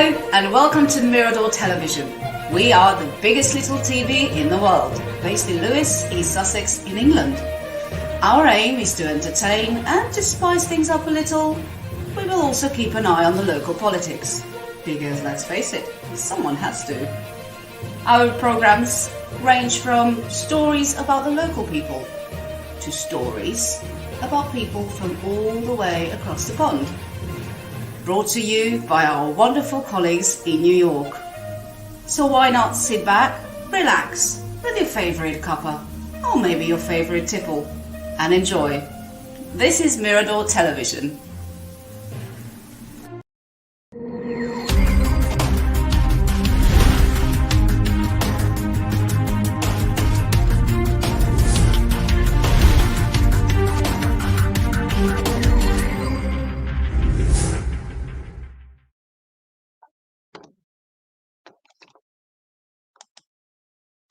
and welcome to Mirador Television. We are the biggest little TV in the world, based in Lewes, East Sussex in England. Our aim is to entertain and to spice things up a little. We will also keep an eye on the local politics, because let's face it, someone has to. Our programs range from stories about the local people to stories about people from all the way across the pond. Brought to you by our wonderful colleagues in New York. So why not sit back, relax with your favourite cuppa, or maybe your favourite tipple, and enjoy. This is Mirador Television.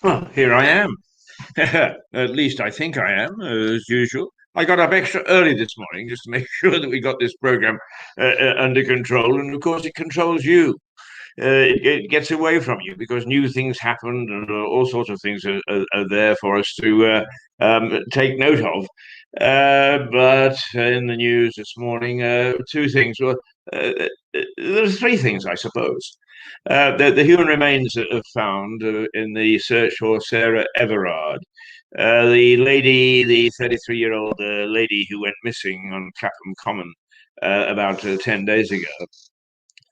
Well, here I am. At least I think I am, as usual. I got up extra early this morning just to make sure that we got this program under control. And of course, it controls you. It gets away from you because new things happen and all sorts of things are there for us to take note of. But in the news this morning, two things. Well, there's three things, I suppose. The human remains found in the search for Sarah Everard, the lady, the 33-year-old lady who went missing on Clapham Common about 10 days ago,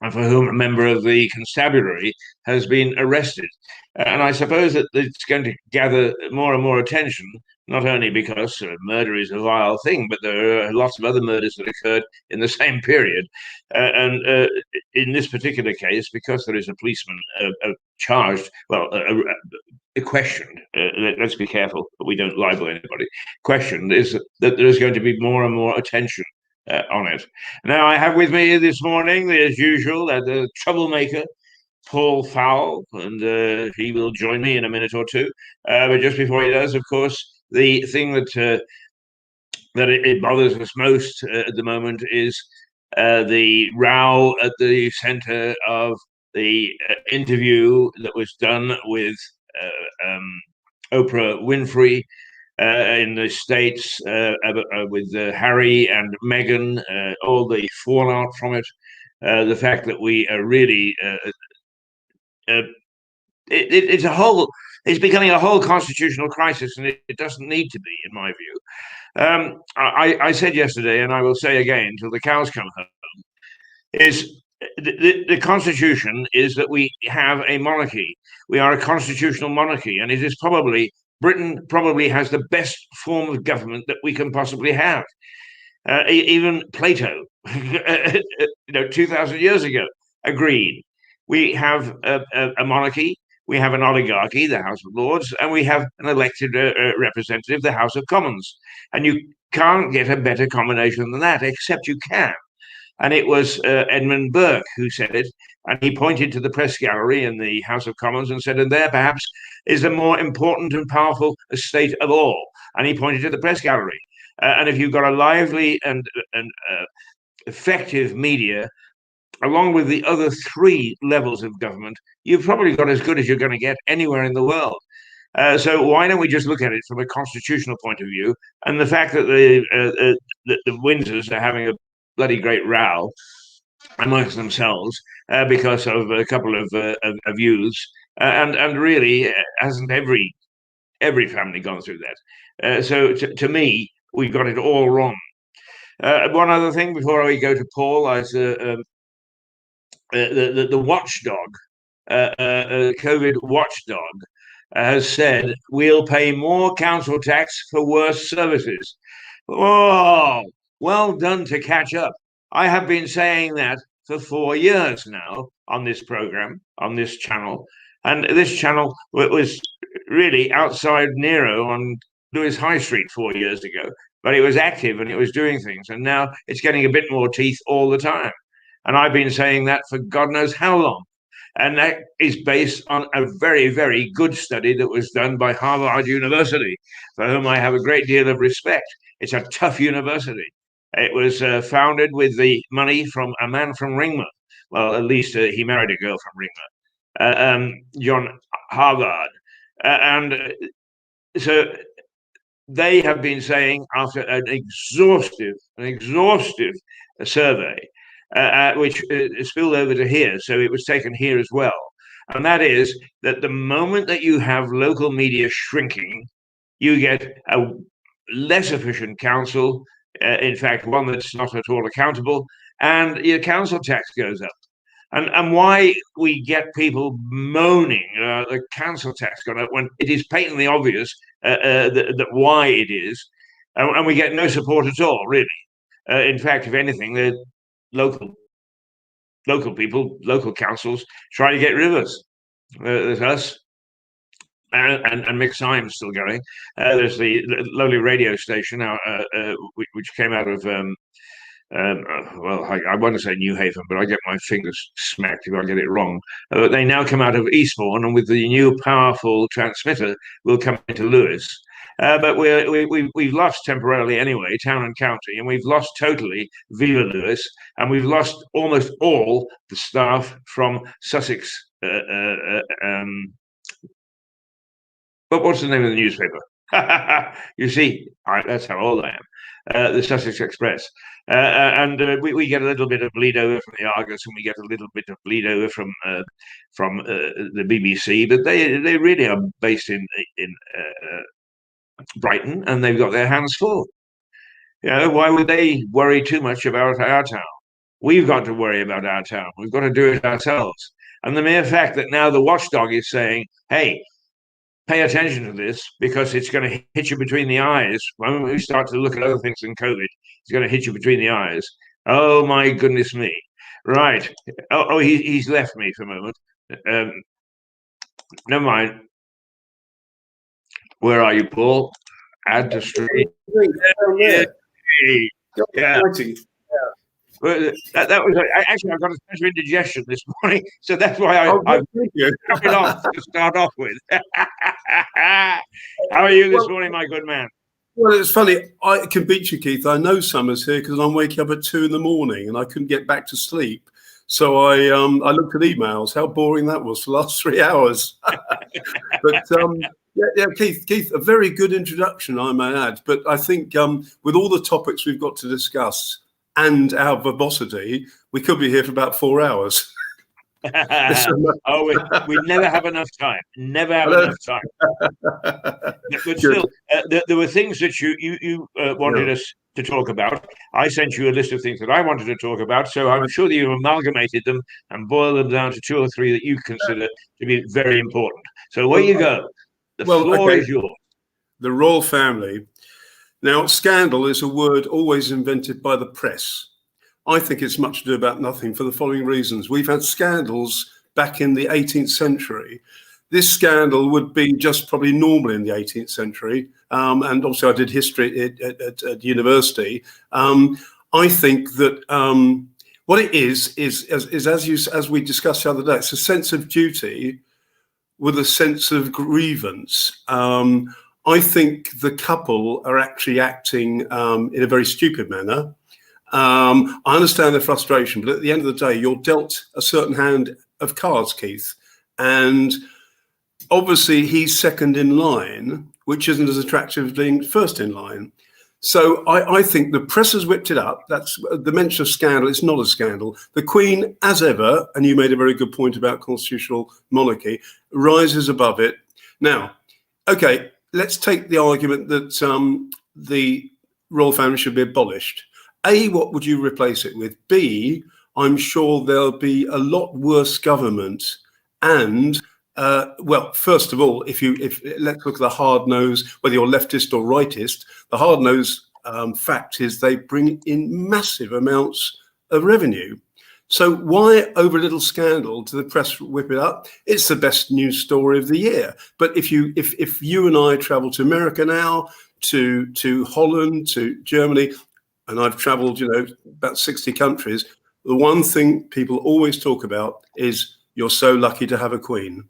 and for whom a member of the constabulary has been arrested. And I suppose that it's going to gather more and more attention, not only because murder is a vile thing, but there are lots of other murders that occurred in the same period. And in this particular case, because there is a policeman charged, well, questioned, let's be careful that we don't libel anybody, questioned, is that there is going to be more and more attention on it. Now, I have with me this morning, as usual, the troublemaker, Paul Fowle, and he will join me in a minute or two. But just before he does, of course, the thing that it bothers us most at the moment is the row at the centre of the interview that was done with Oprah Winfrey in the States with Harry and Meghan, all the fallout from it, the fact that we are really it's becoming a whole constitutional crisis, and it doesn't need to be, in my view. I said yesterday, and I will say again till the cows come home, is the Constitution is that we have a monarchy. We are a constitutional monarchy, and it is Britain probably has the best form of government that we can possibly have. Even Plato, 2,000 years ago, agreed. We have a monarchy, we have an oligarchy, the House of Lords, and we have an elected representative, the House of Commons. And you can't get a better combination than that, except you can. And it was Edmund Burke who said it, and he pointed to the press gallery in the House of Commons and said, and there perhaps is the more important and powerful estate of all. And he pointed to the press gallery. And if you've got a lively and effective media, along with the other three levels of government, you've probably got as good as you're going to get anywhere in the world. So why don't we just look at it from a constitutional point of view? And the fact that the Windsors are having a bloody great row amongst themselves because of a couple of youths, and really hasn't every family gone through that? So to me, we got it all wrong. One other thing before we go to Paul is the watchdog, COVID watchdog, has said we'll pay more council tax for worse services. Oh, well done to catch up. I have been saying that for 4 years now on this program, on this channel. And this channel was really outside Nero on Lewes High Street 4 years ago. But it was active and it was doing things. And now it's getting a bit more teeth all the time. And I've been saying that for God knows how long. And that is based on a very, very good study that was done by Harvard University, for whom I have a great deal of respect. It's a tough university. It was founded with the money from a man from Ringmer, well, at least he married a girl from Ringmer, John Harvard. And so they have been saying, after an exhaustive survey, which spilled over to here, so it was taken here as well. And that is that the moment that you have local media shrinking, you get a less efficient council, in fact, one that's not at all accountable, and your council tax goes up. And why we get people moaning the council tax gone up when it is patently obvious that why it is, and we get no support at all, really. In fact, if anything, the local people, local councils, try to get rid of us. There's us. And Mick Syme's still going. There's the lovely radio station now, which came out of well, I want to say New Haven, but I get my fingers smacked if I get it wrong. They now come out of Eastbourne, and with the new powerful transmitter, we'll come into Lewes. But we've lost temporarily anyway, town and county, and we've lost totally Viva Lewes, and we've lost almost all the staff from Sussex. But what's the name of the newspaper? You see, that's how old I am. The Sussex Express. And we get a little bit of bleed over from the Argus, and we get a little bit of bleed over from the BBC. But they really are based in Brighton, and they've got their hands full. Why would they worry too much about our town? We've got to worry about our town. We've got to do it ourselves. And the mere fact that now the watchdog is saying, "Hey, pay attention to this because it's going to hit you between the eyes." When we start to look at other things than COVID, it's going to hit you between the eyes. Oh, my goodness me. Right. He's left me for a moment. Never mind. Where are you, Paul? Add to stream. Yeah. Well, that was actually, I've got a special indigestion this morning, so that's why I cut it off to start off with. How are you this morning, my good man? Well, it's funny. I can beat you, Keith. I know summer's here because I'm waking up at 2 a.m. and I couldn't get back to sleep. So I looked at emails. How boring that was for the last 3 hours. But yeah, Keith, a very good introduction, I may add. But I think with all the topics we've got to discuss and our verbosity, we could be here for about 4 hours. We never have enough time. Never have enough time. But still, there were things that you wanted us to talk about. I sent you a list of things that I wanted to talk about, so I'm sure that you amalgamated them and boiled them down to 2 or 3 that you consider to be very important. So away you go. The floor is yours. The royal family. Now, scandal is a word always invented by the press. I think it's much to do about nothing for the following reasons. We've had scandals back in the 18th century. This scandal would be just probably normal in the 18th century. And also I did history at university. I think that what it is as we discussed the other day, it's a sense of duty with a sense of grievance. I think the couple are actually acting in a very stupid manner. I understand their frustration, but at the end of the day, you're dealt a certain hand of cards, Keith. And obviously he's second in line, which isn't as attractive as being first in line. So I think the press has whipped it up. That's the mention of scandal. It's not a scandal. The Queen, as ever, and you made a very good point about constitutional monarchy, rises above it. Now, okay, let's take the argument that the royal family should be abolished. A, what would you replace it with? B, I'm sure there'll be a lot worse government. And well, first of all, if let's look at the hard nose, whether you're leftist or rightist, the hard nose fact is they bring in massive amounts of revenue. So why, over a little scandal, do the press whip it up? It's the best news story of the year. But if you and I travel to America now, to Holland, to Germany, and I've traveled, about 60 countries, the one thing people always talk about is you're so lucky to have a queen.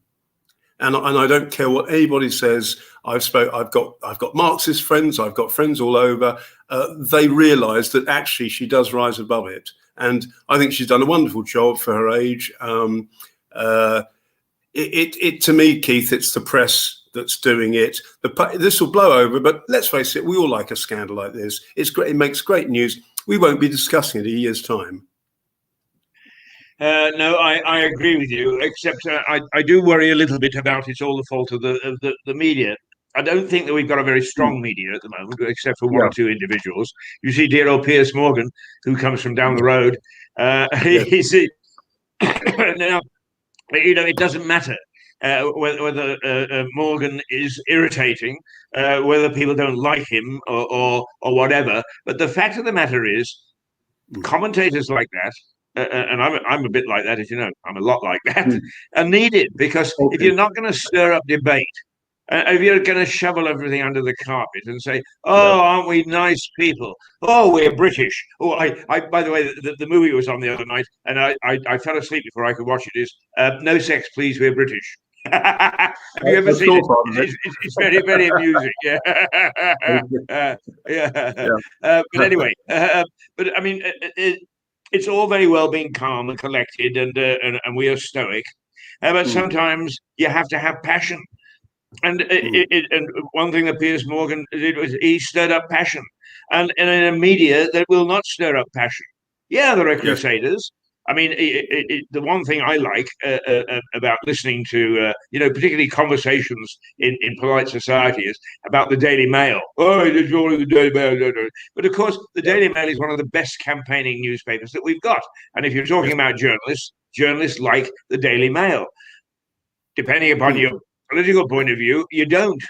And I don't care what anybody says. I've got Marxist friends. I've got friends all over. They realise that actually she does rise above it. And I think she's done a wonderful job for her age. To me, Keith, it's the press that's doing it. This will blow over, but let's face it, we all like a scandal like this. It's great. It makes great news. We won't be discussing it in a year's time. No, I agree with you, except I do worry a little bit about it's all the fault of the media. I don't think that we've got a very strong media at the moment, except for one or two individuals. You see dear old Piers Morgan, who comes from down the road. He's now, it doesn't matter whether Morgan is irritating, whether people don't like him or whatever. But the fact of the matter is, commentators like that, and I'm a bit like that, as you know, I'm a lot like that, are needed because if you're not going to stir up debate, if you're going to shovel everything under the carpet and say, "Oh, aren't we nice people? Oh, we're British." Oh, I by the way, the movie was on the other night, and I fell asleep before I could watch it. Is No Sex, Please, We're British. Have you ever seen it? It's very, very amusing. But anyway, but I mean, it's all very well being calm and collected, and we are stoic, but sometimes you have to have passion. And and one thing that Piers Morgan did was he stirred up passion, and in a media that will not stir up passion. Yeah, there are crusaders. I mean, the one thing I like about listening to, particularly conversations in polite society is about the Daily Mail. Oh, it's all the Daily Mail. But of course, the Daily Mail is one of the best campaigning newspapers that we've got. And if you're talking about journalists like the Daily Mail. Depending upon your political point of view, you don't,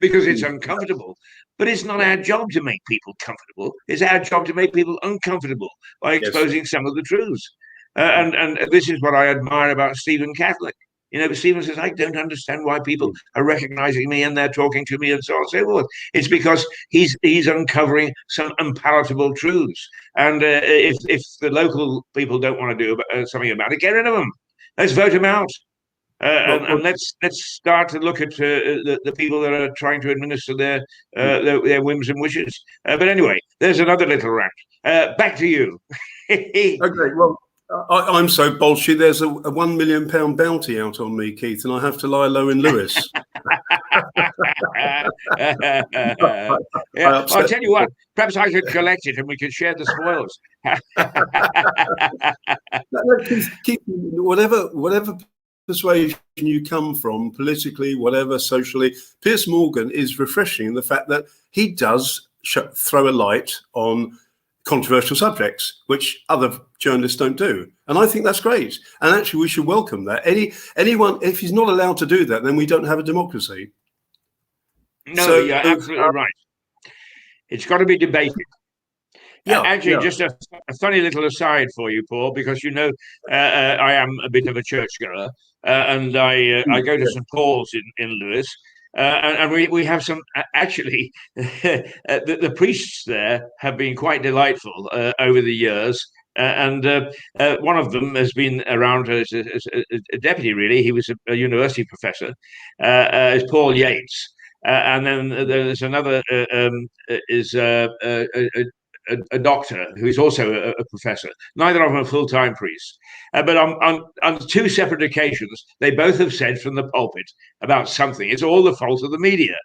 because it's uncomfortable. But it's not our job to make people comfortable. It's our job to make people uncomfortable by exposing some of the truths. And this is what I admire about Stephen Catholic. Stephen says, I don't understand why people are recognizing me and they're talking to me and so on and so forth. It's because he's uncovering some unpalatable truths. And if the local people don't want to do something about it, get rid of them. Let's vote them out. And let's start to look at the people that are trying to administer their whims and wishes. But anyway, there's another little rant. Back to you. Okay, well, I'm so bolshy. There's a £1 million bounty out on me, Keith, and I have to lie low in Lewes. I'll tell you what. Perhaps I could collect it and we could share the spoils. Keith, whatever persuasion you come from, politically, whatever, socially, Piers Morgan is refreshing in the fact that he does throw a light on controversial subjects, which other journalists don't do. And I think that's great. And actually, we should welcome that. Anyone, if he's not allowed to do that, then we don't have a democracy. No, you're absolutely right. It's got to be debated. Just a funny little aside for you, Paul, because I am a bit of a churchgoer, and I go to St. Paul's in Lewes, and we have some actually the priests there have been quite delightful over the years. And one of them has been around as a deputy, really. He was a university professor, is Paul Yates. And then there's another, a doctor who is also a professor. Neither of them are full-time priests. But on two separate occasions, they both have said from the pulpit about something. It's all the fault of the media.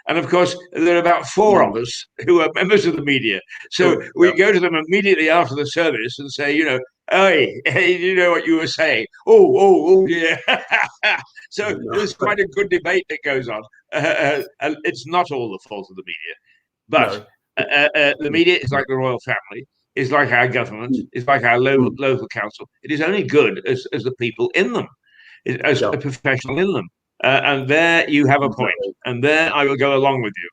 And of course, there are about four of us who are members of the media. So we go to them immediately after the service and say, hey, you know what you were saying? Oh, dear. So there's quite a good debate that goes on. And it's not all the fault of the media. But the media is like the royal family, is like our government, is like our local council. It is only good as the people in them, as a professional in them. And there you have a point. And there I will go along with you.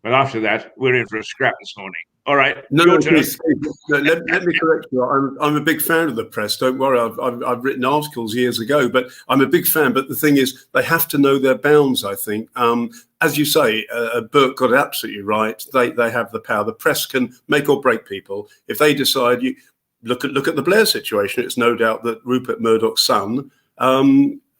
But after that, we're in for a scrap this morning. All right. Your turn. Let me correct you. I'm a big fan of the press. Don't worry. I've written articles years ago, but I'm a big fan. But the thing is, they have to know their bounds, I think. As you say, Burke got it absolutely right. They have the power. The press can make or break people. If they decide, look at the Blair situation. It's no doubt that Rupert Murdoch's son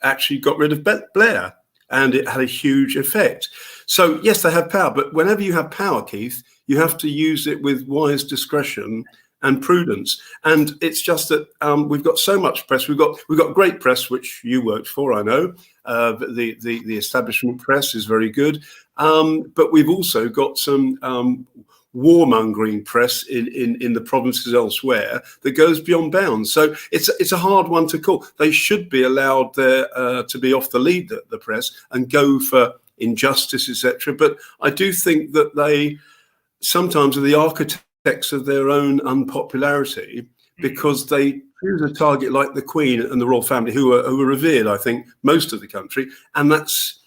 actually got rid of Blair, and it had a huge effect. So yes, they have power. But whenever you have power, Keith, you have to use it with wise discretion and prudence. And it's just that we've got so much press. We've got great press, which you worked for, I know. The establishment press is very good, but we've also got some warmongering press in the provinces elsewhere that goes beyond bounds. So it's a hard one to call. They should be allowed to be off the lead, the press, and go for injustice, etc. But I do think that they sometimes are the architects of their own unpopularity, because they choose a target like the Queen and the royal family, who are revered, I think, most of the country, and that's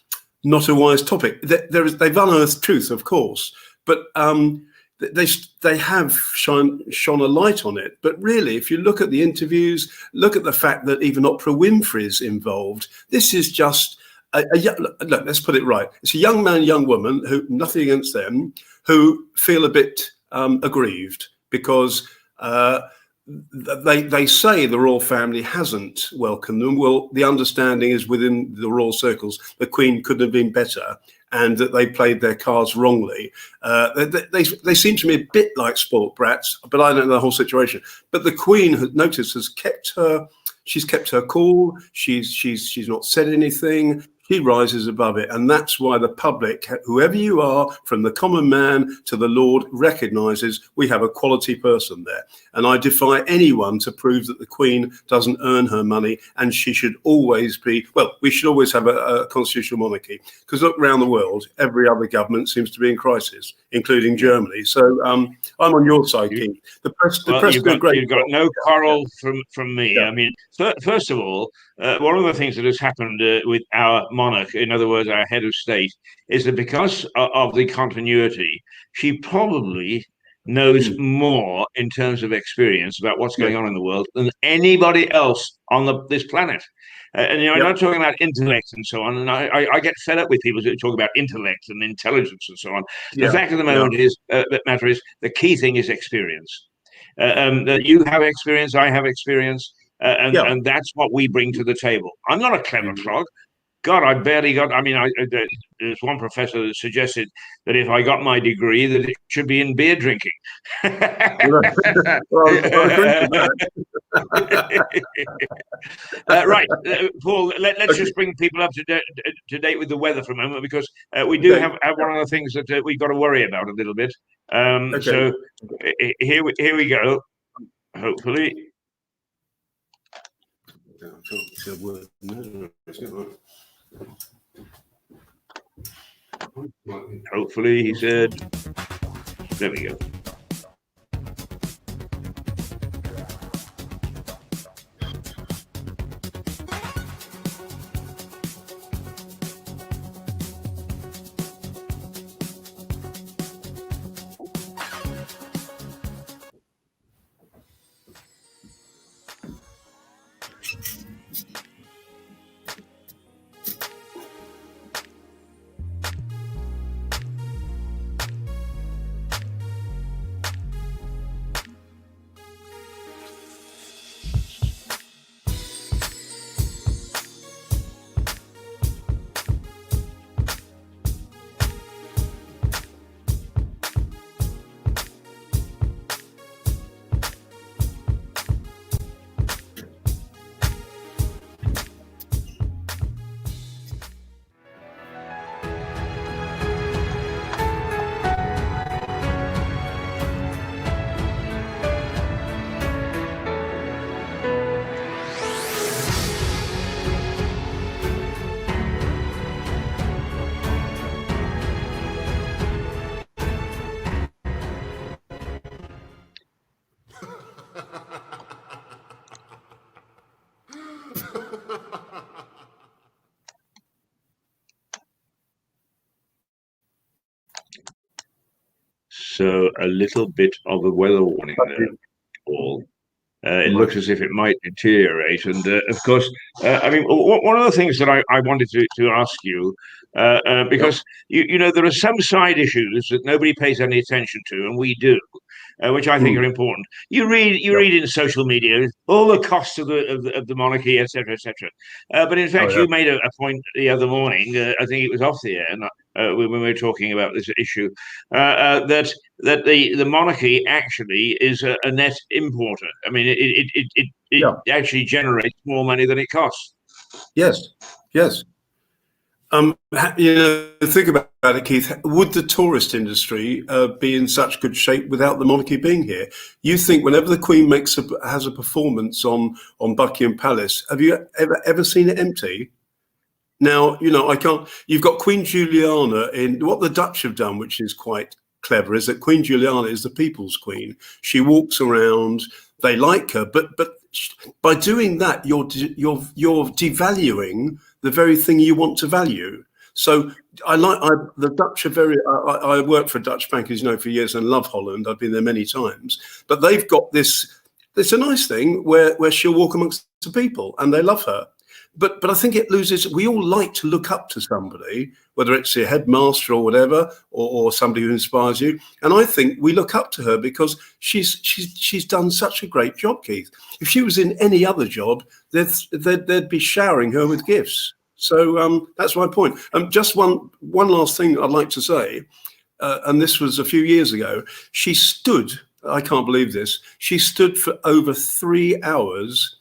not a wise topic. They've unearthed truth, of course, but they have shone a light on it. But really, if you look at the interviews, look at the fact that even Oprah Winfrey's involved, this is just look, let's put it right. It's a young man, young woman, who, nothing against them, who feel a bit aggrieved because they say the royal family hasn't welcomed them. Well, the understanding is within the royal circles, the Queen couldn't have been better, and that they played their cards wrongly. They seem to me a bit like spoilt brats, but I don't know the whole situation. But the Queen, has kept her. She's kept her cool. She's not said anything. He rises above it. And that's why the public, whoever you are, from the common man to the Lord, recognises we have a quality person there. And I defy anyone to prove that the Queen doesn't earn her money, and she should always be, well, we should always have a constitutional monarchy. Because look around the world, every other government seems to be in crisis, including Germany. So I'm on your side, Keith. The press you've got no quarrel from me. Yeah. I mean, first of all, one of the things that has happened with our monarch, in other words, our head of state, is that because of the continuity, she probably knows more in terms of experience about what's going on in the world than anybody else on this planet. And I'm not talking about intellect and so on. And I get fed up with people who talk about intellect and intelligence and so on. The fact of the matter is, the key thing is experience. That you have experience, I have experience, and that's what we bring to the table. I'm not a clever frog. God, I barely got. I mean, there's one professor that suggested that if I got my degree, that it should be in beer drinking. Right, Paul. Let's just bring people up to date with the weather for a moment, because we do have one of the things that we've got to worry about a little bit. So here we go. Hopefully. Hopefully, he said. There we go. So a little bit of a weather warning there, Paul. It looks as if it might deteriorate. And of course, I mean, one of the things that I wanted to ask you, because, you know, there are some side issues that nobody pays any attention to, and we do. which I think are important. You read in social media all the costs of the monarchy, etc., etc. But in fact, you made a point the other morning. I think it was off the air, when we were talking about this issue, that the monarchy actually is a net importer. I mean, it actually generates more money than it costs. Yes, yes. Think about it, Keith. Would the tourist industry be in such good shape without the monarchy being here? You think whenever the Queen has a performance on Buckingham Palace, have you ever seen it empty? Now, I can't. You've got Queen Juliana in what the Dutch have done, which is quite clever, is that Queen Juliana is the people's queen. She walks around. They like her, but by doing that, you're devaluing the very thing you want to value. So the Dutch are very. I worked for a Dutch bank, as you know, for years, and love Holland. I've been there many times, but they've got this. It's a nice thing where she'll walk amongst the people, and they love her. But I think it loses. We all like to look up to somebody, whether it's your headmaster or whatever, or somebody who inspires you. And I think we look up to her because she's done such a great job, Keith. If she was in any other job, they'd be showering her with gifts. So that's my point. Just one last thing I'd like to say, and this was a few years ago. She stood. I can't believe this. She stood for over 3 hours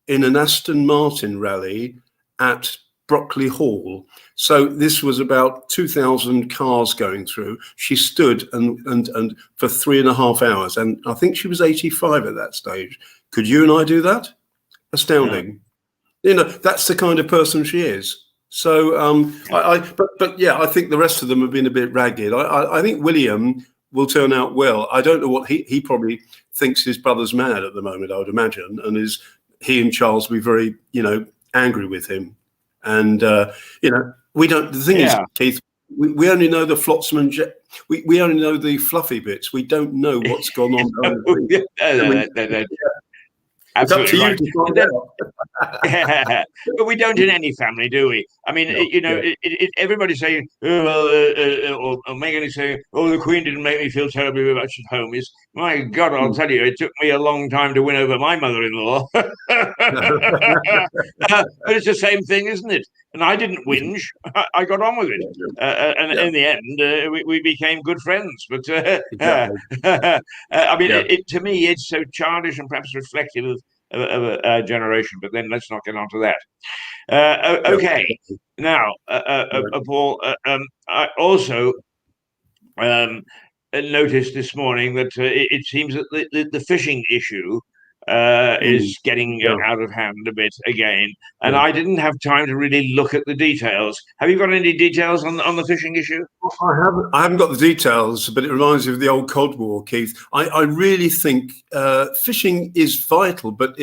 in an Aston Martin rally at Brockley Hall. So this was about 2,000 cars going through. She stood and for 3.5 hours, and I think she was 85 at that stage. Could you and I do that? Astounding. Yeah. That's the kind of person she is. So, but yeah, I think the rest of them have been a bit ragged. I think William will turn out well. I don't know what he probably thinks his brother's mad at the moment, I would imagine, and he and Charles will be very, angry with him. And, we don't, the thing is, Keith, we only know the flotsam and we only know the fluffy bits. We don't know what's gone on. It's up to you to find out. But we don't in any family, do we? I mean, everybody's saying, or Meghan is saying, the Queen didn't make me feel terribly much at home. My God, I'll tell you, it took me a long time to win over my mother-in-law. But it's the same thing, isn't it? And I didn't whinge. I got on with it. And in the end, we became good friends. But I mean, to me, it's so childish and perhaps reflective of a generation. But then let's not get onto that. Okay. Now, Paul, I also noticed this morning that it seems that the fishing issue is getting out of hand a bit again, and I didn't have time to really look at the details. Have you got any details on the fishing issue? I haven't got the details, but it reminds me of the old Cod War, Keith. I really think fishing is vital, but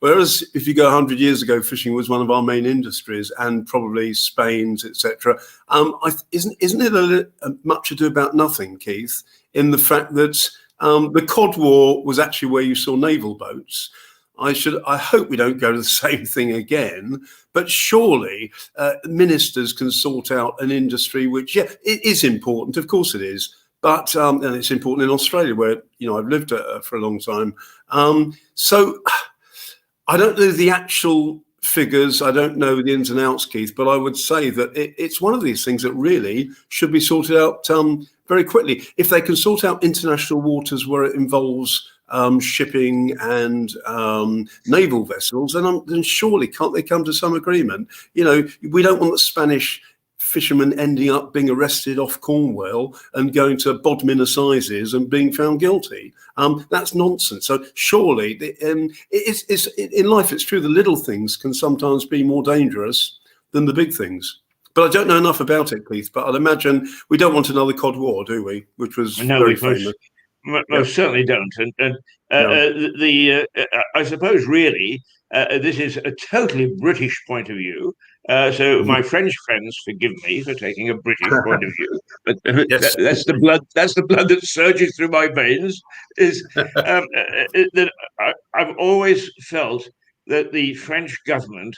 whereas if you go 100 years ago, fishing was one of our main industries, and probably Spain's, etc. Isn't it much ado about nothing, Keith? In the fact that the Cod War was actually where you saw naval boats. I hope we don't go to the same thing again, but surely ministers can sort out an industry which, it is important, of course it is, but and it's important in Australia where I've lived for a long time. So I don't know the actual figures, I don't know the ins and outs, Keith, but I would say that it's one of these things that really should be sorted out very quickly. If they can sort out international waters where it involves shipping and naval vessels, then surely can't they come to some agreement? We don't want the Spanish fishermen ending up being arrested off Cornwall and going to Bodmin Assizes and being found guilty. That's nonsense. So surely, it's in life, it's true, the little things can sometimes be more dangerous than the big things. But I don't know enough about it, Keith, but I'd imagine we don't want another Cod War, do we? Which was very famous. Most certainly don't. And I suppose really this is a totally British point of view. So my French friends forgive me for taking a British point of view, but that's the blood. That's the blood that surges through my veins. That I've always felt that the French government.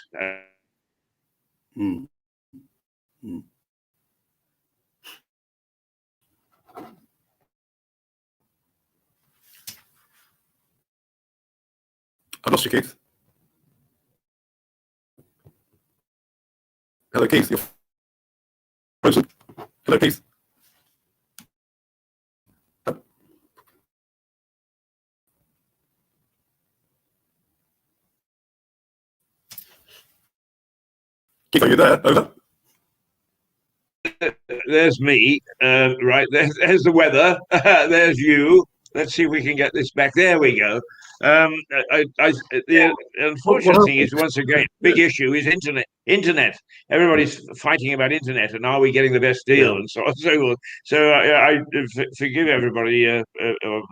I've lost you, Keith. Hello, Keith. You're frozen. Hello, Keith. Keith, are you there? Over. There's me. Right, there's the weather. There's you. Let's see if we can get this back. There we go. The unfortunate thing is, once again, big issue is internet. Everybody's fighting about internet, and are we getting the best deal, and so on and so forth. So I forgive everybody.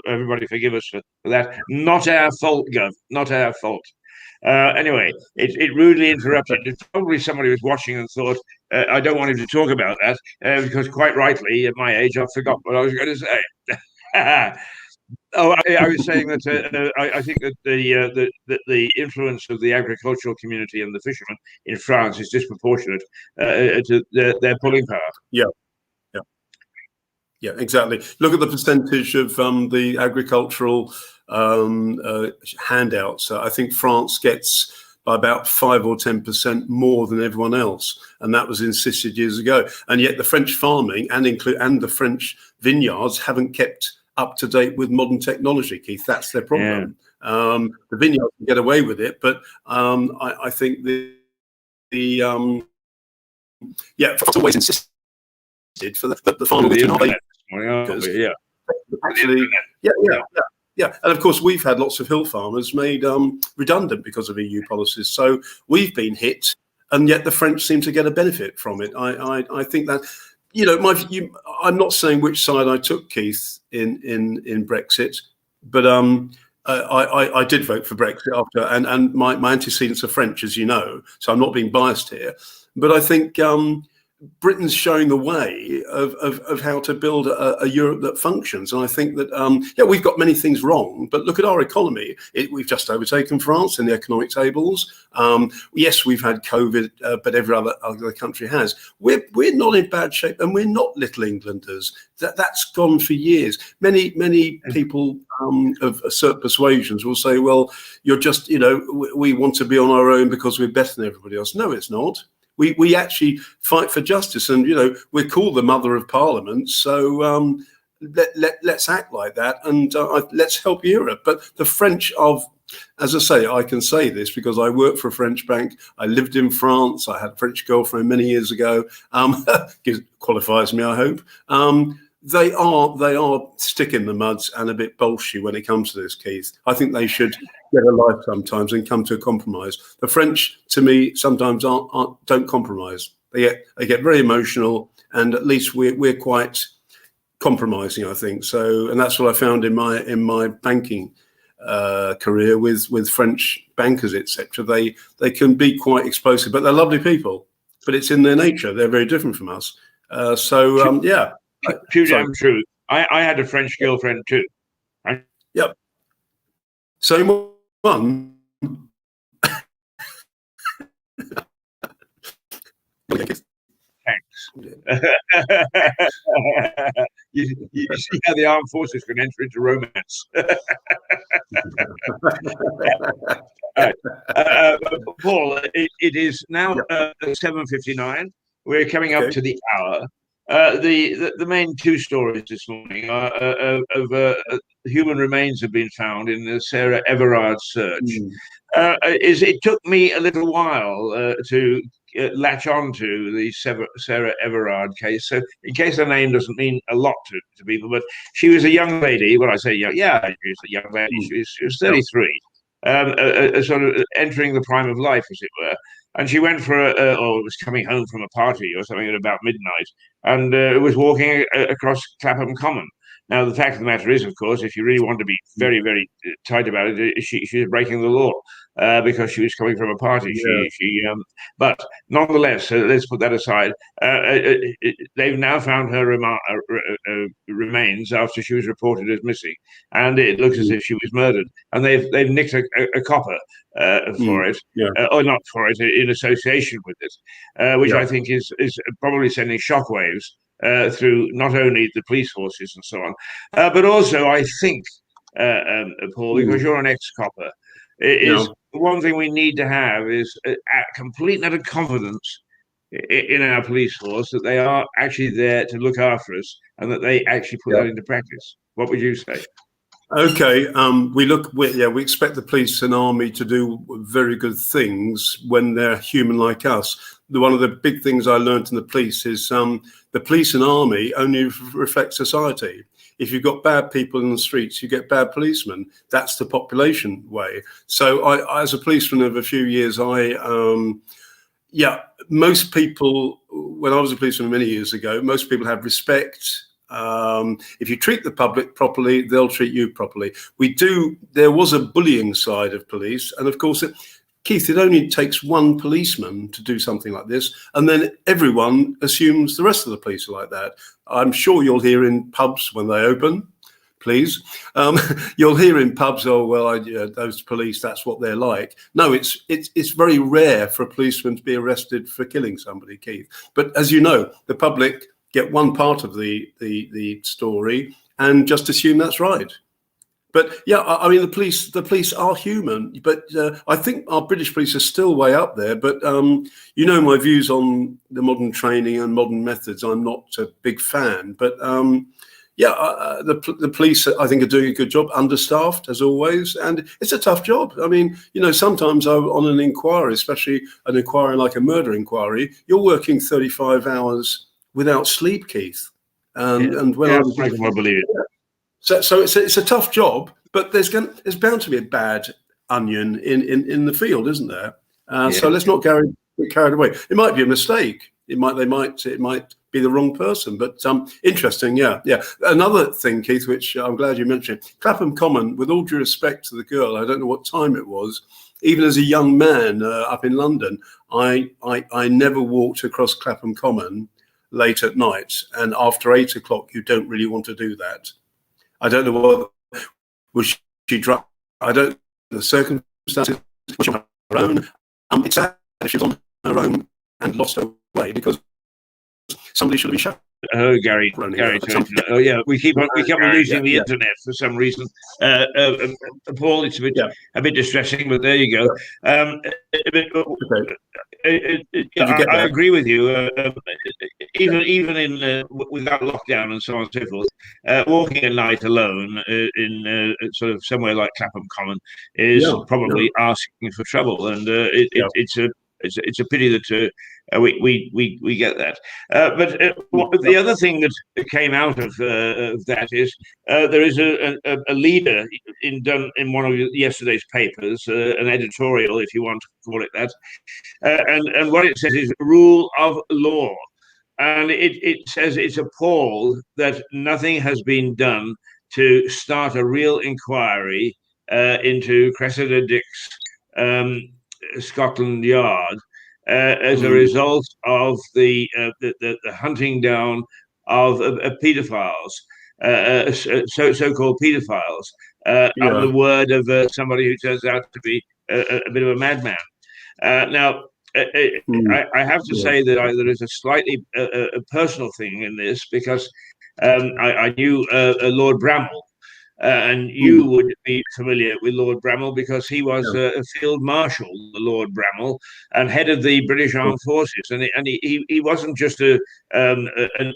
Everybody forgive us for that. Not our fault, Gov. Not our fault. Anyway, it rudely interrupted. Probably somebody was watching and thought, I don't want him to talk about that, because quite rightly, at my age, I forgot what I was going to say. I was saying that I think that the influence of the agricultural community and the fishermen in France is disproportionate to their pulling power. Yeah, exactly. Look at the percentage of the agricultural handouts. I think France gets by about 5 or 10% more than everyone else, and that was insisted years ago. And yet, the French farming and the French vineyards haven't kept up to date with modern technology, Keith. That's their problem. Yeah. The vineyards can get away with it, but I think it's always insisted for the farmers to not. Yeah, and of course we've had lots of hill farmers made redundant because of EU policies. So we've been hit, and yet the French seem to get a benefit from it. I think that, I'm not saying which side I took, Keith, in Brexit, but I did vote for Brexit after, and my antecedents are French, as you know, so I'm not being biased here. But I think Britain's showing the way of how to build a Europe that functions. And I think that, we've got many things wrong, but look at our economy. We've just overtaken France in the economic tables. Yes, we've had COVID, but every other country has. We're not in bad shape, and we're not Little Englanders. That's gone for years. Many people of certain persuasions will say, well, you're just, we want to be on our own because we're better than everybody else. No, it's not. We actually fight for justice, and we're called the mother of parliaments. So let's act like that, and let's help Europe. But the French as I say, I can say this because I worked for a French bank. I lived in France. I had a French girlfriend many years ago. Qualifies me, I hope. They are stick in the muds and a bit bolshy when it comes to this, Keith. I think they should get a life sometimes and come to a compromise. The French, to me, sometimes don't compromise. They get very emotional, and at least we're quite compromising, I think. So, and that's what I found in my banking career with French bankers, etc. They can be quite explosive, but they're lovely people. But it's in their nature; they're very different from us. Too damn true. I had a French girlfriend too. Yep. Same one. Thanks. you see how the armed forces can enter into romance. Paul, it is now 7:59. We're coming up to the hour. The main two stories this morning are of human remains have been found in the Sarah Everard search. It took me a little while to latch on to the Sarah Everard case. So in case her name doesn't mean a lot to people, but she was a young lady. Well, I say young, she was a young lady. She was 33, sort of entering the prime of life, as it were. And she went for or was coming home from a party or something at about midnight, and was walking across Clapham Common. Now, the fact of the matter is, of course, if you really want to be very, very tight about it, she was breaking the law because she was coming from a party. Yeah. But nonetheless, let's put that aside. They've now found her remains after she was reported as missing, and it looks as if she was murdered. And they've nicked a copper for it, or not for it, in association with it, which I think is probably sending shockwaves through not only the police forces and so on, but also I think, Paul, because you're an ex-copper, Yeah. one thing we need to have is a complete and utter confidence in our police force that they are actually there to look after us and that they actually put that into practice. What would you say? Okay, we expect the police and army to do very good things when they're human like us. One of the big things I learned in the police is the police and army only reflect society. If you've got bad people in the streets, you get bad policemen. That's the population way. So I as a policeman of a few years, most people, when I was a policeman many years ago, most people have respect. If you treat the public properly, they'll treat you properly. There was a bullying side of police. And of course, Keith, it only takes one policeman to do something like this. And then everyone assumes the rest of the police are like that. I'm sure you'll hear in pubs when they open, please. You'll hear in pubs, oh, well, those police, that's what they're like. No, it's very rare for a policeman to be arrested for killing somebody, Keith. But as you know, the public get one part of the story and just assume that's right. But yeah, I mean, the police are human, but I think our British police are still way up there. But my views on the modern training and modern methods. I'm not a big fan, but the police I think are doing a good job, understaffed as always, and it's a tough job. I mean, sometimes on an inquiry, especially an inquiry like a murder inquiry, you're working 35 hours without sleep, Keith. And when I can believe it. So it's a tough job, but there's bound to be a bad onion in the field, isn't there? So let's not get carried away. It might be a mistake. It might be the wrong person, but interesting. Yeah. Another thing, Keith, which I'm glad you mentioned, Clapham Common. With all due respect to the girl, I don't know what time it was. Even as a young man up in London, I never walked across Clapham Common late at night, and after 8 o'clock, you don't really want to do that. I don't know what was she drunk. I don't know the circumstances. Was she on her own? It's sad if she was on her own and lost her way because somebody should have been shot. Oh, Gary. Oh, yeah. We keep on losing the internet for some reason. Paul, it's a bit distressing, but there you go. I agree with you. Even in without lockdown and so on and so forth, walking at night alone in sort of somewhere like Clapham Common is probably asking for trouble, and it's a pity that we get that. But the other thing that came out of that is there is a leader in one of yesterday's papers, an editorial, if you want to call it that, and what it says is rule of law. And it says it's appalled that nothing has been done to start a real inquiry into Cressida Dick's Scotland Yard as a result of the hunting down of paedophiles, so-called paedophiles, on the word of somebody who turns out to be a bit of a madman. Now, I have to say that there is a slightly a personal thing in this because I knew Lord Bramall. And you would be familiar with Lord Bramall because he was a Field Marshal, the Lord Bramall, and head of the British Armed Forces. And he wasn't just a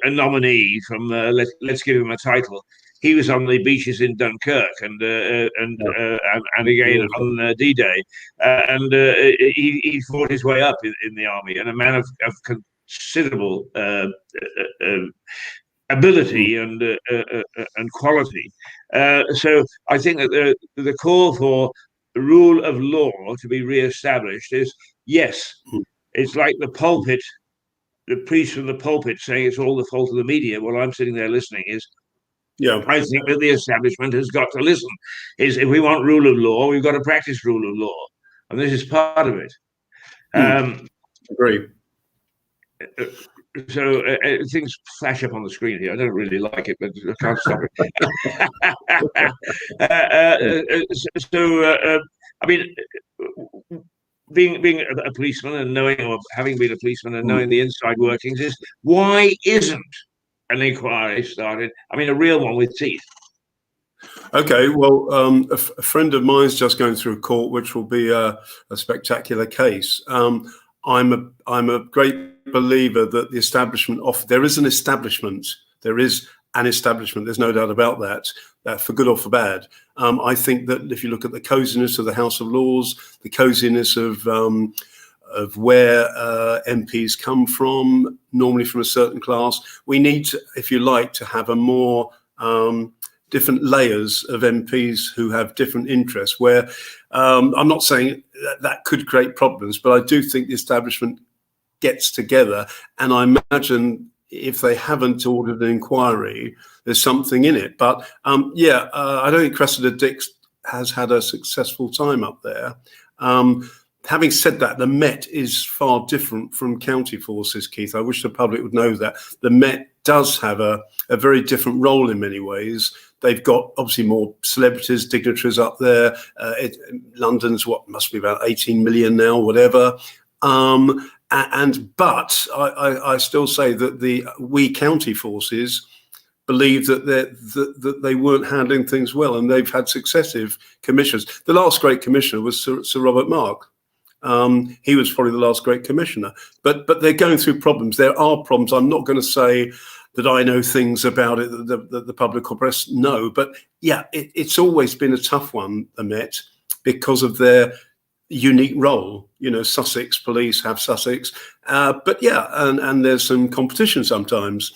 nominee from let's give him a title. He was on the beaches in Dunkirk and again on D-Day, and he fought his way up in the army, and a man of considerable ability and quality. So I think that the call for the rule of law to be re-established is, yes, it's like the pulpit, the priest from the pulpit saying it's all the fault of the media. While I'm sitting there listening is, I think that the establishment has got to listen. Is if we want rule of law, we've got to practice rule of law, and this is part of it. Agree. So things flash up on the screen here. I don't really like it, but I can't stop it. I mean, being a policeman and knowing, or having been a policeman and knowing the inside workings, is why isn't an inquiry started? I mean, a real one with teeth. Okay, well, a friend of mine's just going through court, which will be a spectacular case. I'm a great believer that the establishment there is an establishment. There is an establishment. There's no doubt about that, for good or for bad. I think that if you look at the coziness of the House of Lords, the coziness of where MPs come from, normally from a certain class, we need to, if you like, to have a more different layers of MPs who have different interests, where I'm not saying that could create problems, but I do think the establishment gets together, and I imagine if they haven't ordered an inquiry, there's something in it. But I don't think Cressida Dick has had a successful time up there. Having said that, the Met is far different from county forces, Keith. I wish the public would know that. The Met does have a very different role in many ways. They've got obviously more celebrities, dignitaries up there. London's must be about 18 million now, whatever. But I still say that we county forces believe that they weren't handling things well, and they've had successive commissioners. The last great commissioner was Sir Robert Mark. He was probably the last great commissioner, but they're going through problems. There are problems. I'm not going to say that I know things about it that the public or press know, but yeah, it's always been a tough one, the Met, because of their unique role. You know, Sussex police have Sussex, but yeah, and there's some competition sometimes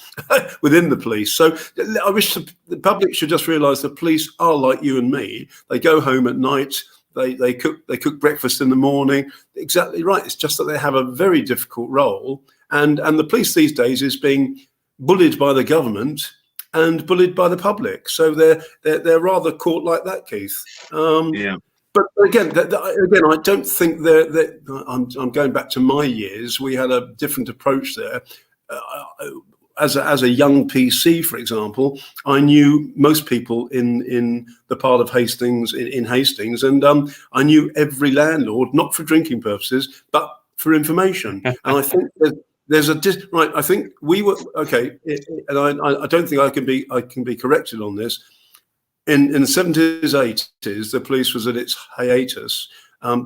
within the police. So I wish the public should just realise the police are like you and me. They go home at night. They cook breakfast in the morning. Exactly right. It's just that they have a very difficult role, and the police these days is being bullied by the government and bullied by the public. So they're rather caught like that, Keith. Yeah. But again, I don't think I'm going back to my years. We had a different approach there. As a young PC, for example, I knew most people in the part of Hastings, in Hastings, and I knew every landlord, not for drinking purposes, but for information. And I think there's right. I think we were okay, and I don't think I can be corrected on this. In the 70s, 80s, the police was at its hiatus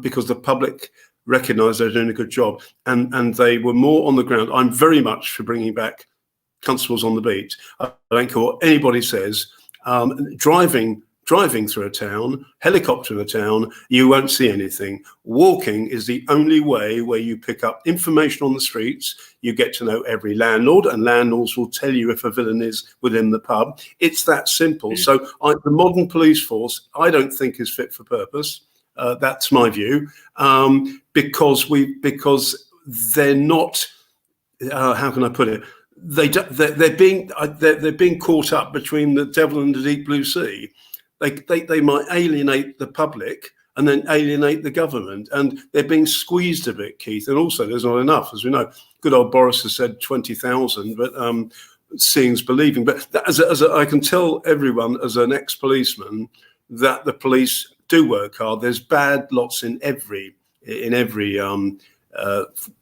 because the public recognised they were doing a good job, and they were more on the ground. I'm very much for bringing back constables on the beat. I don't care what anybody says. Driving through a town, helicopter in a town, you won't see anything. Walking is the only way where you pick up information on the streets. You get to know every landlord, and landlords will tell you if a villain is within the pub. It's that simple. So the modern police force, I don't think, is fit for purpose. That's my view, because they're not. How can I put it? They're being caught up between the devil and the deep blue sea. They might alienate the public and then alienate the government, and they're being squeezed a bit, Keith. And also, there's not enough, as we know. Good old Boris has said 20,000, but seeing's believing. But I can tell everyone, as an ex-policeman, that the police do work hard. There's bad lots in every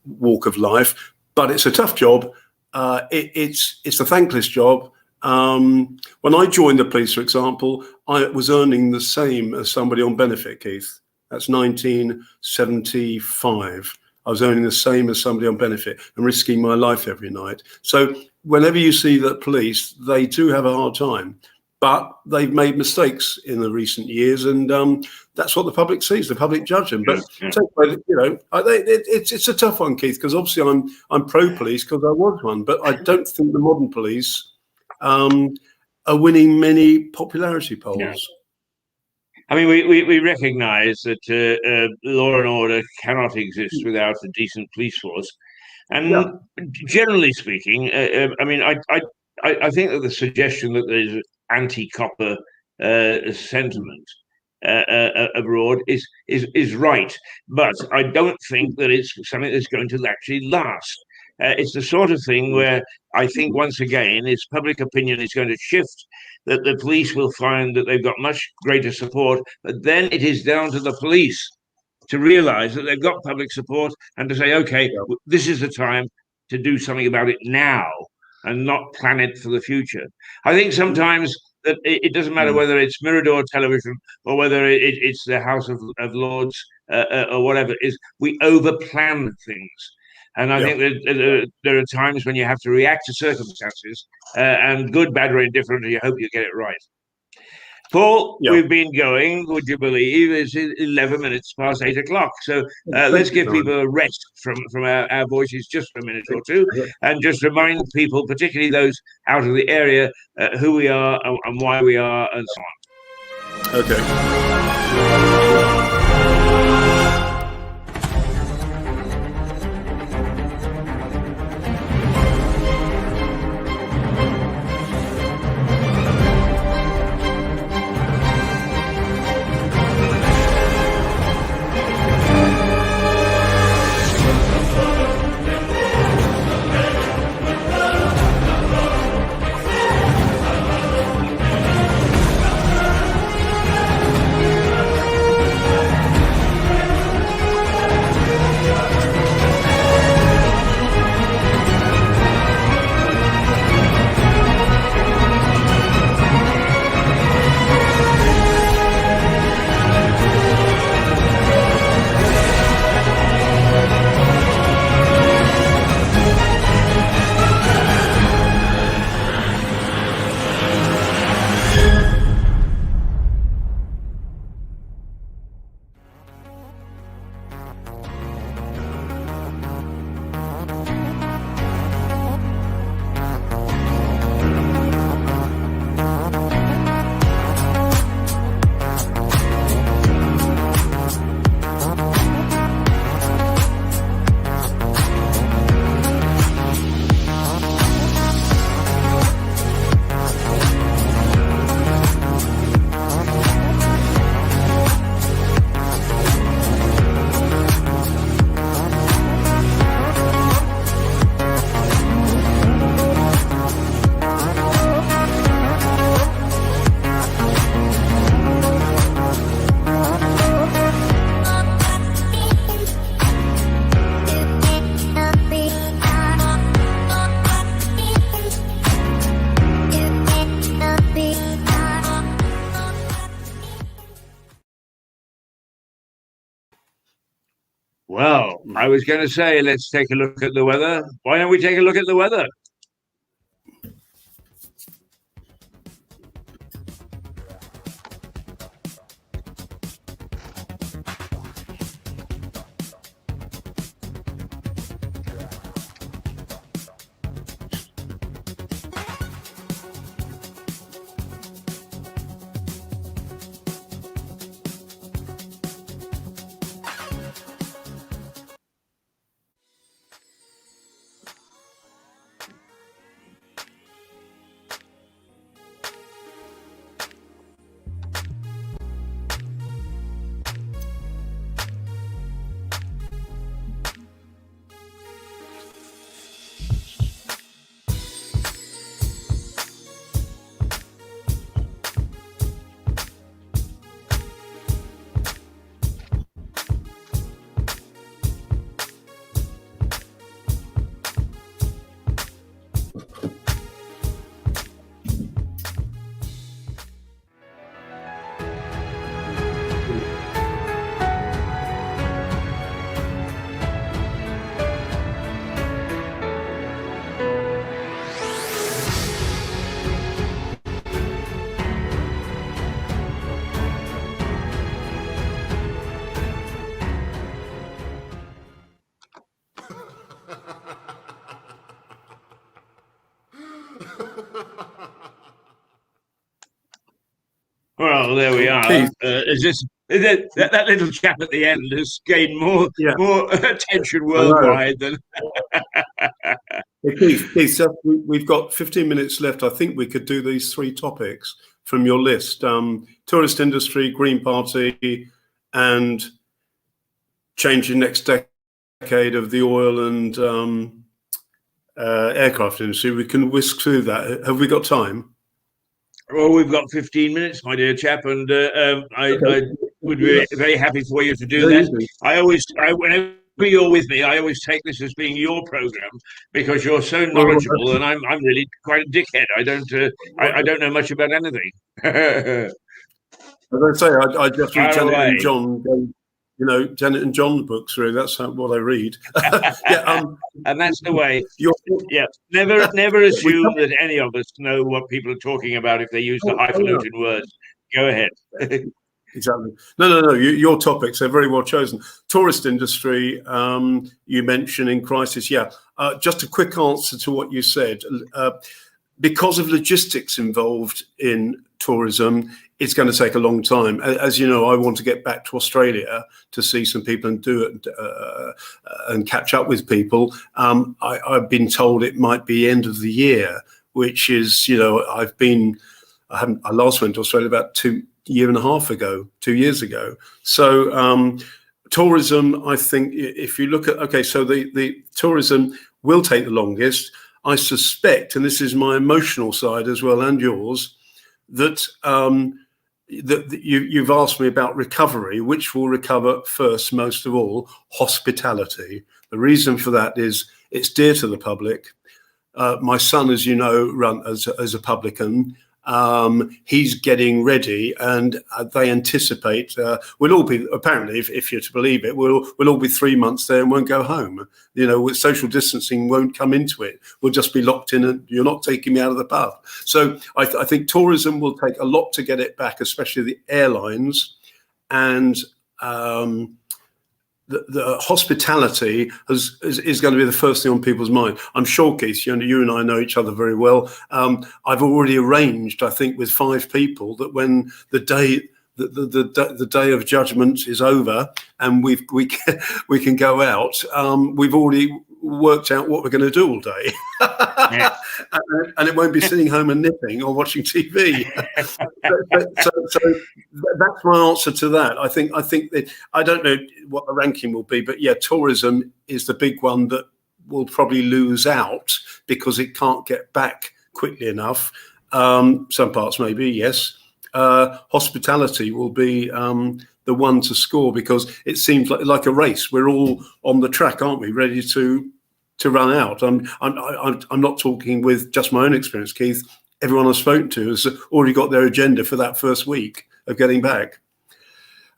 walk of life, but it's a tough job. It's a thankless job. When I joined the police, for example, I was earning the same as somebody on benefit, Keith. That's 1975. I was earning the same as somebody on benefit and risking my life every night. So whenever you see that police, they do have a hard time, but they've made mistakes in the recent years, and that's what the public sees. The public judge them. But it's a tough one, Keith, because obviously I'm pro-police because I was one, but I don't think the modern police are winning many popularity polls. Yeah. I mean, we recognise that law and order cannot exist without a decent police force, and generally speaking, I mean, I think that the suggestion that there's anti-copper sentiment abroad is right, but I don't think that it's something that's going to actually last. It's the sort of thing where I think once again, its public opinion is going to shift, that the police will find that they've got much greater support, but then it is down to the police to realise that they've got public support and to say, okay, this is the time to do something about it now and not plan it for the future. I think sometimes that it doesn't matter whether it's Mirador Television or whether it's the House of Lords or whatever. Is we overplan things. And I think that there are times when you have to react to circumstances, and good, bad, or indifferent, you hope you get it right. Paul, we've been going, would you believe, it's 11 minutes past 8 o'clock. So let's give people a rest from our voices just for a minute or two, and just remind people, particularly those out of the area, who we are and why we are, and so on. Okay. Well, I was going to say, let's take a look at the weather. Why don't we take a look at the weather? Well, there we are. That little chap at the end has gained more attention worldwide than. Keith, we've got 15 minutes left. I think we could do these three topics from your list: tourist industry, Green Party, and changing next decade of the oil and aircraft industry. We can whisk through that. Have we got time? Well, we've got 15 minutes, my dear chap, and I would be very happy for you to do that. Whenever you're with me, I always take this as being your program because you're so knowledgeable, and I'm really quite a dickhead. I don't know much about anything. As I say, I just read Fire Janet away. and John, Janet and John books through. That's what I read. Yeah, And that's the way. you're, Yeah, never assume that any of us know what people are talking about if they use the highfalutin words. Go ahead. Exactly. No. Your topics are very well chosen. Tourist industry, you mentioned in crisis. Yeah. Just a quick answer to what you said. Because of logistics involved in tourism, it's going to take a long time. As you know, I want to get back to Australia to see some people and do it and catch up with people. I've been told it might be end of the year, which is, I last went to Australia about 2 years ago. So tourism, I think, if you look at, so the tourism will take the longest. I suspect, and this is my emotional side as well and yours, that you've asked me about recovery, which will recover first, most of all, hospitality. The reason for that is it's dear to the public. My son, as you know, run as a publican. He's getting ready, and they anticipate we'll all be, apparently, if you're to believe it, we'll all be 3 months there and won't go home. With social distancing won't come into it. We'll just be locked in, and you're not taking me out of the pub. So I think tourism will take a lot to get it back, especially the airlines, and the hospitality is going to be the first thing on people's mind. I'm sure, Keith, you and I know each other very well. I've already arranged, I think, with 5 people that when the day of judgment is over and we can go out, we've already worked out what we're going to do all day. Yeah. And it won't be sitting home and nipping or watching TV. so that's my answer to that. I think that, I don't know what the ranking will be, but yeah, tourism is the big one that will probably lose out because it can't get back quickly enough. Some parts maybe, yes. Hospitality will be the one to score because it seems like a race. We're all on the track, aren't we? Ready to run out. I'm not talking with just my own experience, Keith. Everyone I've spoken to has already got their agenda for that first week of getting back.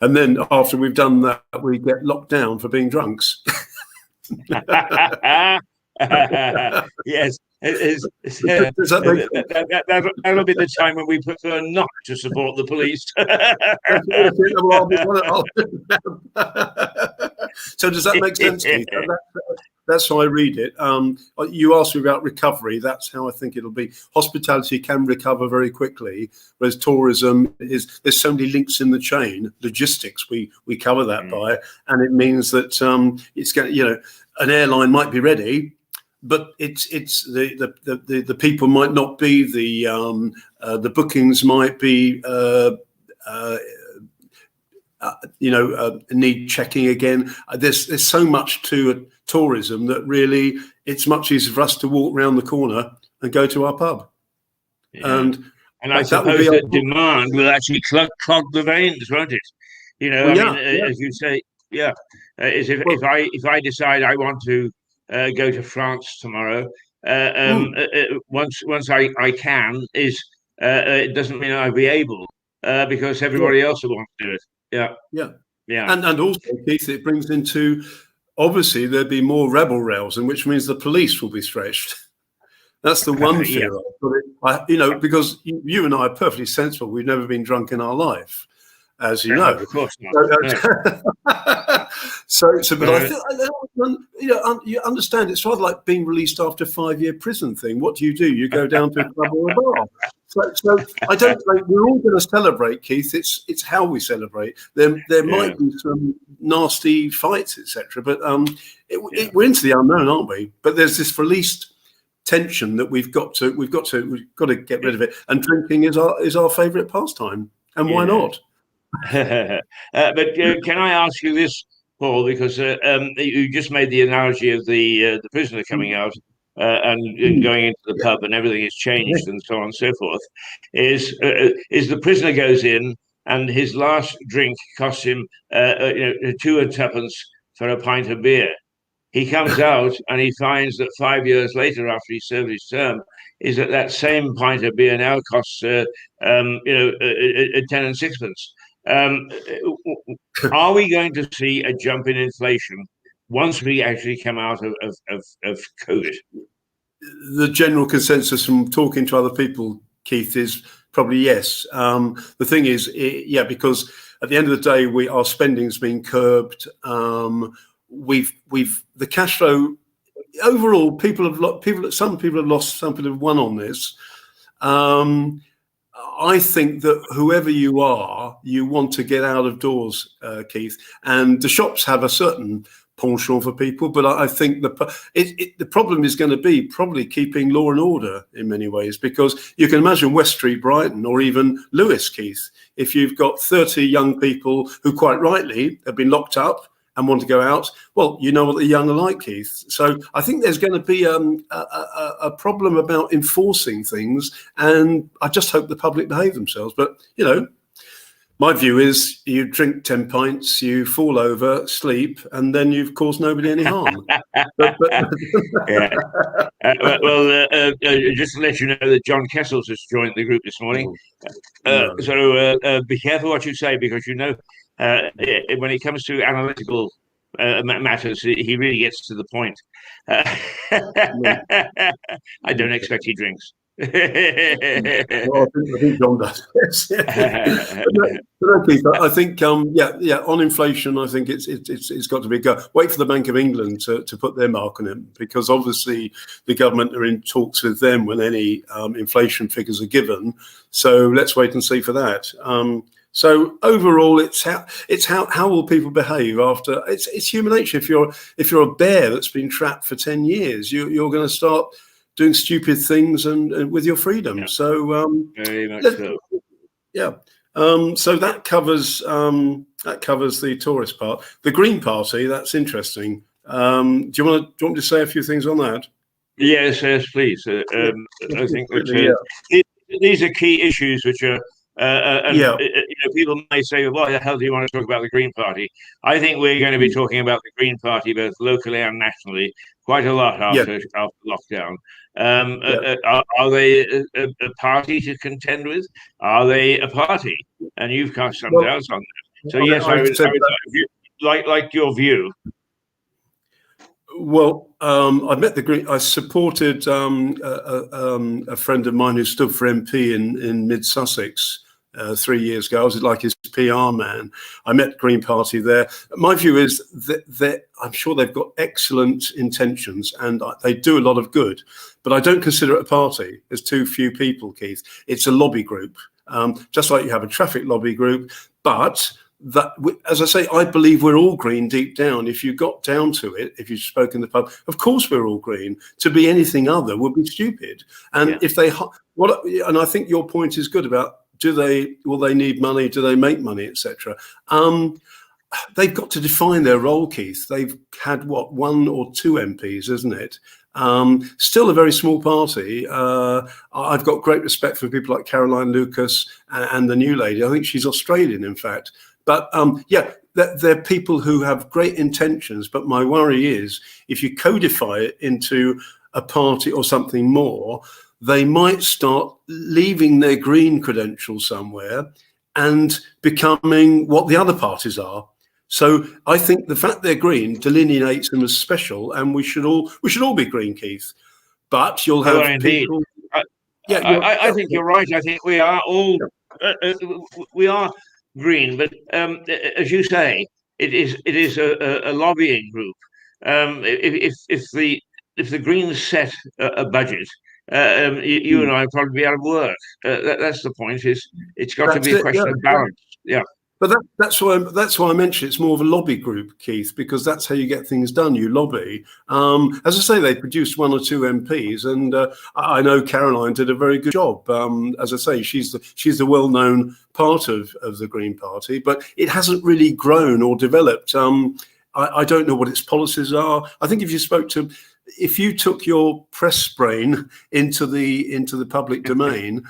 And then after we've done that, we get locked down for being drunks. Yes. That'll be the time when we prefer not to support the police. So does that make sense, Keith? That's how I read it. You asked me about recovery. That's how I think it'll be. Hospitality can recover very quickly, whereas tourism there's so many links in the chain. Logistics, we cover that by, and it means that it's going. An airline might be ready, but it's the people might not be, the bookings might be need checking again. There's so much to tourism that really it's much easier for us to walk around the corner and go to our pub. Yeah. And I suppose that demand will actually clog the veins, won't it? As you say, yeah. If I decide I want to go to France tomorrow, once I can, it doesn't mean I'll be able because everybody else will want to do it. Yeah. And also, Keith, it brings into, obviously there'd be more rebel rails, and which means the police will be stretched. That's the one fear. Yeah. Because you and I are perfectly sensible. We've never been drunk in our life, as you know. Of course not. But I think, you understand, it's rather like being released after a 5-year prison thing. What do? You go down to a club or a bar. So I don't think we're all going to celebrate, Keith. It's how we celebrate. There might be some nasty fights, etc. But we're into the unknown, aren't we? But there's this released tension that we've got to get rid of it. And drinking is our favourite pastime. And why not? But can I ask you this, Paul? Because you just made the analogy of the prisoner coming out and going into the pub, and everything has changed, and so on and so forth. Is the prisoner goes in and his last drink costs him 2 and 2 pence for a pint of beer. He comes out and he finds that 5 years later, after he served his term, is that that same pint of beer now costs, 10 and sixpence. Are we going to see a jump in inflation once we actually come out of COVID? The general consensus from talking to other people, Keith, is probably yes. The thing is, because at the end of the day, our spending's been curbed. The cash flow overall, some people have lost, some people have won on this. I think that whoever you are, you want to get out of doors, Keith, and the shops have a certain penchant for people, but I think the problem is going to be probably keeping law and order in many ways, because you can imagine West Street, Brighton, or even Lewes, Keith, if you've got 30 young people who quite rightly have been locked up and want to go out, well, you know what the young are like, Keith. So I think there's going to be a problem about enforcing things, and I just hope the public behave themselves. But, my view is you drink 10 pints, you fall over, sleep, and then you've caused nobody any harm. Yeah. Just to let you know that John Kessels has joined the group this morning. So be careful what you say, because when it comes to analytical matters, he really gets to the point. I don't expect he drinks. Well, I think John does. But Keith, I think on inflation, I think it's got to be go. Wait for the Bank of England to put their mark on it, because obviously the government are in talks with them when any inflation figures are given. So let's wait and see for that. So overall, it's how will people behave after? It's human nature. If you're a bear that's been trapped for 10 years, you're going to start doing stupid things and with your freedom. Yeah. So very much so. Yeah. So that covers the tourist part. The Green Party, that's interesting. Do you want to say a few things on that? Yes, please. I think that these are key issues which are. People may say, "Why the hell do you want to talk about the Green Party?" I think we're going to be talking about the Green Party both locally and nationally quite a lot after lockdown. Are they a party to contend with? Are they a party? And you've cast some doubts on that. So yes, I would like your view. Well, I met the Green. I supported a friend of mine who stood for MP in Mid Sussex 3 years ago. I was like his PR man. I met Green Party there. My view is that I'm sure they've got excellent intentions and they do a lot of good, but I don't consider it a party. There's too few people, Keith. It's a lobby group, just like you have a traffic lobby group, but. That, as I say, I believe we're all green deep down. If you got down to it, if you spoke in the pub, of course we're all green. To be anything other would be stupid. And if they, and I think your point is good about will they need money? Do they make money, etc. They've got to define their role, Keith. They've had one or two MPs, isn't it? Still a very small party. I've got great respect for people like Caroline Lucas and the new lady. I think she's Australian, in fact. But they're people who have great intentions. But my worry is if you codify it into a party or something more, they might start leaving their green credentials somewhere and becoming what the other parties are. So I think the fact they're green delineates them as special, and we should all be green, Keith. But you'll have people. I think you're right. I think we are all we are green, but as you say, it is a lobbying group. If the Greens set a budget, you and I would probably be out of work. That's the point. It's got to be a question of balance. Yeah. But that's why I mentioned it's more of a lobby group, Keith, because that's how you get things done. You lobby. As I say, they produced one or two MPs, and I know Caroline did a very good job. As I say, she's the well-known part of the Green Party, but it hasn't really grown or developed. I don't know what its policies are. I think if you took your press brain into the public domain.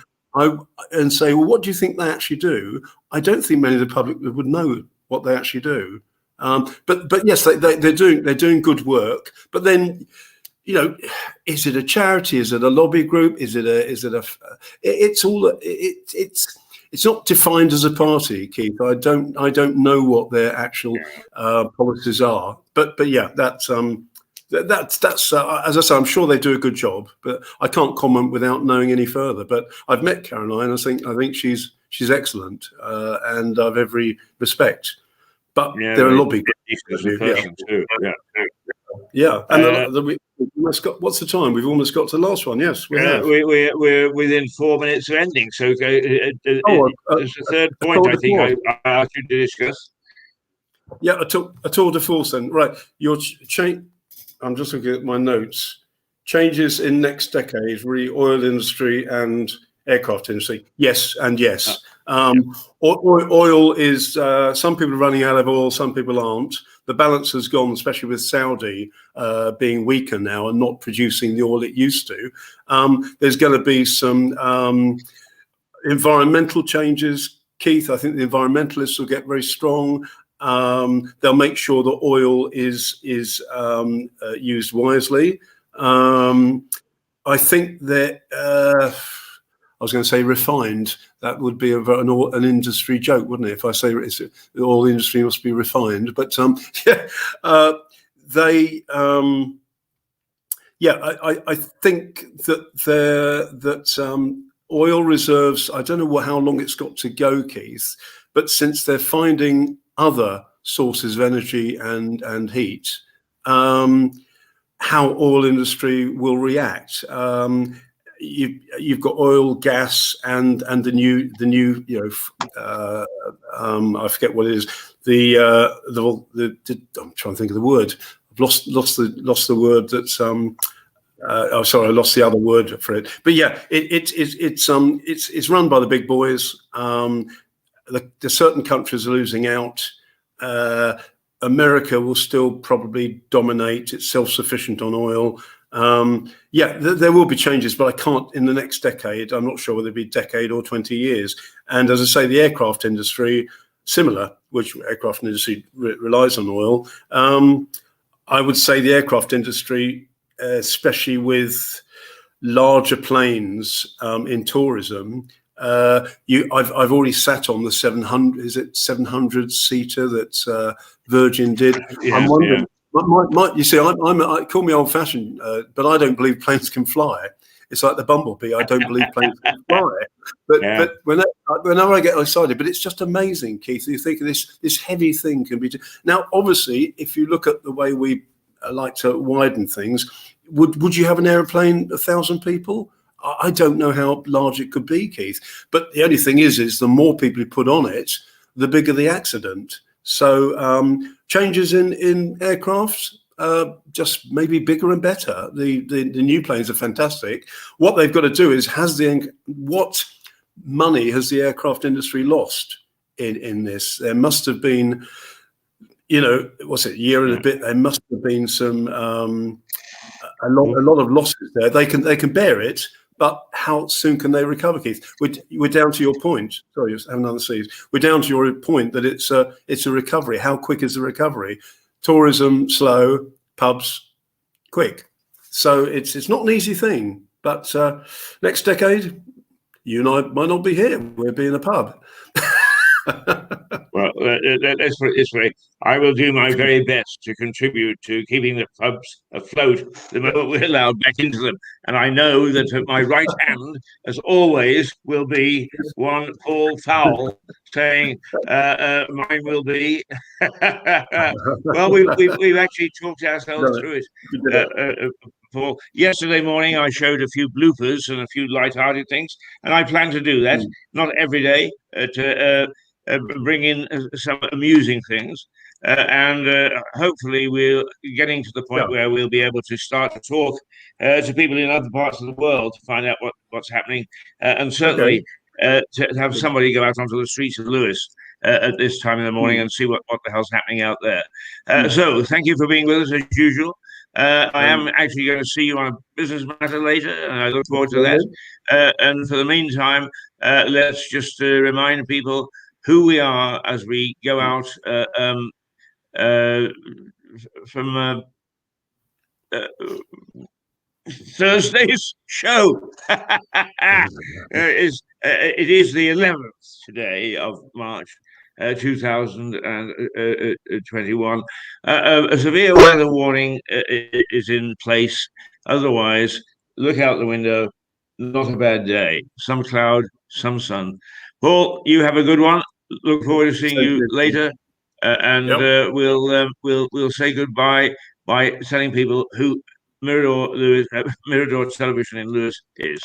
And say, well, what do you think they actually do? I don't think many of the public would know what they actually do. But yes, they're doing good work. But then, you know, is it a charity? Is it a lobby group? It's not defined as a party, Keith. I don't know what their actual policies are. But yeah, that's as I say, I'm sure they do a good job, but I can't comment without knowing any further. But I've met Caroline. I think she's excellent, and I've every respect. But they're a lobby person too. Yeah, and we almost got. What's the time? We've almost got to the last one. Yes, we're within 4 minutes of ending. So there's the third point I think I asked you to discuss. Yeah, a tour de force then. Right, your change. I'm just looking at my notes. Changes in next decade, re oil industry and aircraft industry. Yes, and yes. Oil is, some people are running out of oil, some people aren't. The balance has gone, especially with Saudi being weaker now and not producing the oil it used to. There's going to be some environmental changes. Keith, I think the environmentalists will get very strong. They'll make sure that oil is used wisely. I think that I was going to say refined. That would be an industry joke, wouldn't it? If I say the oil industry must be refined, but I think that oil reserves. I don't know how long it's got to go, Keith, but since they're finding other sources of energy and heat, how oil industry will react. You've got oil, gas, and the new I forget what it is. I'm trying to think of the word. I've lost the word. That's sorry, I lost the other word for it. But yeah, it's run by the big boys. The certain countries are losing out. America will still probably dominate. It's self-sufficient on oil. There will be changes, but I can't in the next decade. I'm not sure whether it'll be a decade or 20 years. And as I say, the aircraft industry, similar, which aircraft industry relies on oil. I would say the aircraft industry, especially with larger planes in tourism, I've already sat on the 700. Is it 700 seater that Virgin did? Yes, I'm wondering. You see, I call me old-fashioned, but I don't believe planes can fly. It's like the bumblebee. I don't believe planes can fly. But whenever I get excited, but it's just amazing, Keith. You think of this heavy thing can be. Now, obviously, if you look at the way we like to widen things, would you have an aeroplane 1,000 people? I don't know how large it could be, Keith. But the only thing is the more people you put on it, the bigger the accident. So changes in aircraft, just maybe bigger and better. The new planes are fantastic. What they've got to do is what money has the aircraft industry lost in this? There must have been, what's it, year and a bit. There must have been some a lot of losses there. They can bear it. But how soon can they recover, Keith? We're down to your point. Sorry, have another sneeze. We're down to your point that it's a recovery. How quick is the recovery? Tourism slow, pubs quick. So it's not an easy thing. But next decade, you and I might not be here. We'll be in a pub. Well, let's put it this way. I will do my very best to contribute to keeping the pubs afloat the moment we're allowed back into them. And I know that at my right hand, as always, will be one Paul Fowle saying, mine will be. Well, we've actually talked ourselves through it. Paul, yesterday morning, I showed a few bloopers and a few light-hearted things, and I plan to do that, not every day, to bring in some amusing things. And hopefully we're getting to the point where we'll be able to start to talk to people in other parts of the world to find out what's happening. And certainly to have somebody go out onto the streets of Lewes at this time in the morning and see what the hell's happening out there. So thank you for being with us as usual. I am actually going to see you on a business matter later, and I look forward to that. And for the meantime, let's just remind people who we are as we go out uh, from Thursday's show. It is the 11th today of March, 2021. A severe weather warning is in place. Otherwise, look out the window. Not a bad day. Some cloud, some sun. Paul, you have a good one. Look forward to seeing you later, and we'll say goodbye by telling people who Mirador Television in Lewes is.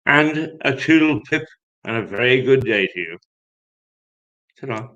And a toodle pip and a very good day to you. Ta-ra.